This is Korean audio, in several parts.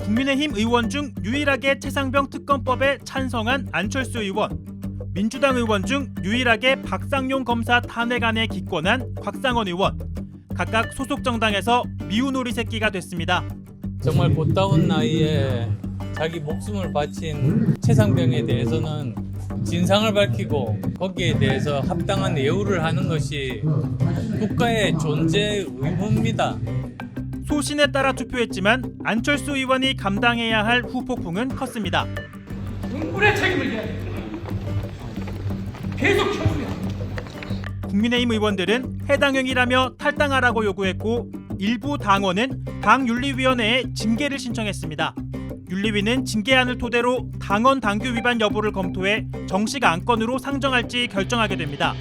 국민의힘 의원 중 유일하게 최상병 특검법에 찬성한 안철수 의원, 민주당 의원 중 유일하게 박상용 검사 탄핵안에 기권한 곽상원 의원, 각각 소속 정당에서 미운 오리 새끼가 됐습니다. 정말 곧다운 나이에 자기 목숨을 바친 최상병에 대해서는 진상을 밝히고 거기에 대해서 합당한 예우를 하는 것이 국가의 존재 의무입니다. 소신에 따라 투표했지만 안철수 의원이 감당해야 할 후폭풍은 컸습니다. 국민의 책임을 져야 됩니다. 계속 처분해야 합니다. 국민의힘 의원들은 해당형이라며 탈당하라고 요구했고 일부 당원은 당윤리위원회에 징계를 신청했습니다. 윤리위는 징계안을 토대로 당원 당규 위반 여부를 검토해 정식 안건으로 상정할지 결정하게 됩니다.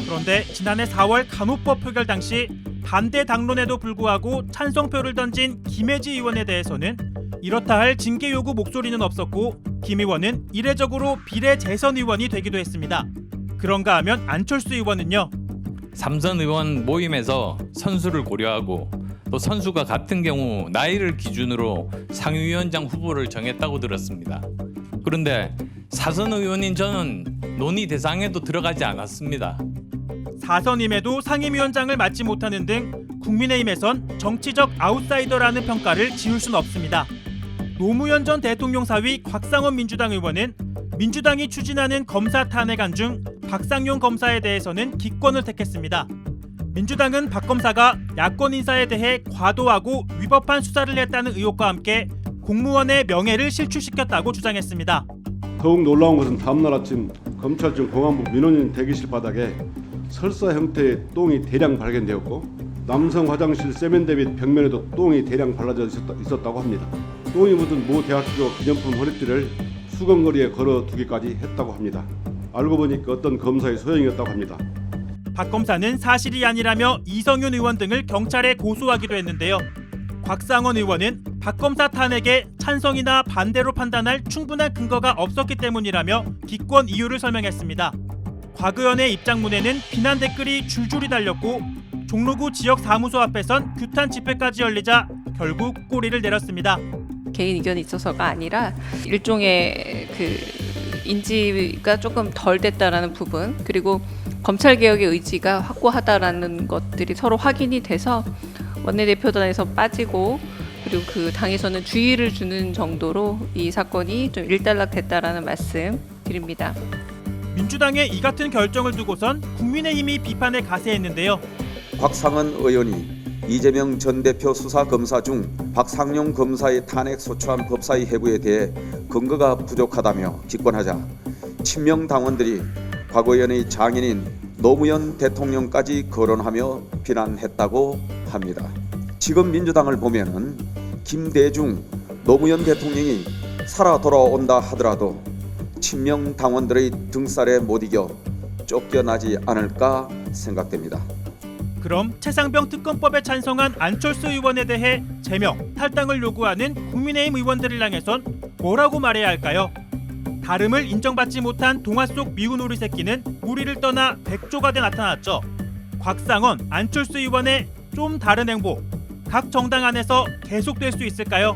그런데 지난해 4월 간호법 표결 당시 반대 당론에도 불구하고 찬성표를 던진 김혜지 의원에 대해서는 이렇다 할 징계 요구 목소리는 없었고 김 의원은 이례적으로 비례 재선 의원이 되기도 했습니다. 그런가 하면 안철수 의원은요. 삼선 의원 모임에서 선수를 고려하고 또 선수가 같은 경우 나이를 기준으로 상위위원장 후보를 정했다고 들었습니다. 그런데 사선 의원인 저는 논의 대상에도 들어가지 않았습니다. 사선임에도 상임위원장을 맡지 못하는 등 국민의힘에선 정치적 아웃사이더라는 평가를 지울 수는 없습니다. 노무현 전 대통령 사위 곽상원 민주당 의원은 민주당이 추진하는 검사 탄핵안 중 박상용 검사에 대해서는 기권을 택했습니다. 민주당은 박 검사가 야권 인사에 대해 과도하고 위법한 수사를 했다는 의혹과 함께 공무원의 명예를 실추시켰다고 주장했습니다. 더욱 놀라운 것은 다음날 아침 검찰청 공안부 민원인 대기실 바닥에 설사 형태의 똥이 대량 발견되었고 남성 화장실 세면대 및 벽면에도 똥이 대량 발라져 있었다고 합니다. 똥이 묻은 모 대학교 기념품 허리띠를 수건거리에 걸어두기까지 했다고 합니다. 알고 보니 어떤 검사의 소행이었다고 합니다. 박 검사는 사실이 아니라며 이성윤 의원 등을 경찰에 고소하기도 했는데요. 곽상원 의원은 박 검사 탄핵에 찬성이나 반대로 판단할 충분한 근거가 없었기 때문이라며 기권 이유를 설명했습니다. 곽 의원의 입장문에는 비난 댓글이 줄줄이 달렸고 종로구 지역 사무소 앞에선 규탄 집회까지 열리자 결국 꼬리를 내렸습니다. 개인 의견이 있어서가 아니라 일종의 인지가 조금 덜 됐다라는 부분, 그리고 검찰 개혁의 의지가 확고하다라는 것들이 서로 확인이 돼서 원내대표단에서 빠지고 그리고 그 당에서는 주의를 주는 정도로 이 사건이 좀 일단락됐다라는 말씀 드립니다. 민주당의 이 같은 결정을 두고선 국민의힘이 비판에 가세했는데요. 곽상원 의원이 이재명 전 대표 수사검사 중 박상용 검사의 탄핵 소추안 법사위 해부에 대해 근거가 부족하다며 기권하자 친명 당원들이 곽 의원의 장인인 노무현 대통령까지 거론하며 비난했다고 합니다. 지금 민주당을 보면은 김대중 노무현 대통령이 살아 돌아온다 하더라도 친명 당원들의 등살에 못 이겨 쫓겨나지 않을까 생각됩니다. 그럼 최상병 특검법에 찬성한 안철수 의원에 대해 제명, 탈당을 요구하는 국민의힘 의원들을 향해선 뭐라고 말해야 할까요? 다름을 인정받지 못한 동화 속 미운 오리 새끼는 무리를 떠나 백조가 돼 나타났죠. 곽상원, 안철수 의원의 좀 다른 행보, 각 정당 안에서 계속될 수 있을까요?